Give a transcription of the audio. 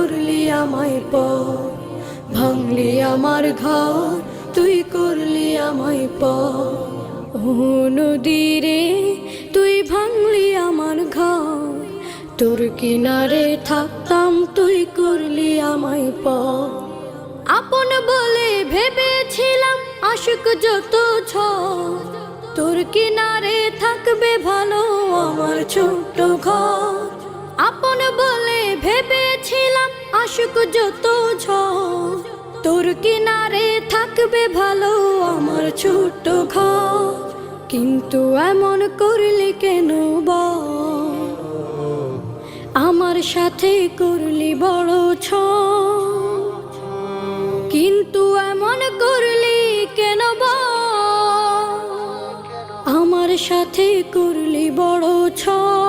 করলি আমায় পর, ভাঙলি আমার ঘর তুই করলি আমায় পর। ও নদী রে তুই ভাঙলি আমার ঘর, তোর কিনারে থাকতাম তুই করলি আমায় পর। আপন বলে ভেবেছিলাম আশুক যত ঝড়, তোর কিনারে থাকবে ভালো আমার ছোট্ট ঘর। আপন বলে ভেবেছিলাম আশুক যত ঝড়, তোর কিনারে থাকবে ভালো আমার ছোট্ট ঘর। কিন্তু এমন করলি কেন বল, আমার সাথে করলি বড় ছল। কিন্তু এমন করলি কেন বল, আমার সাথে করলি বড় ছল।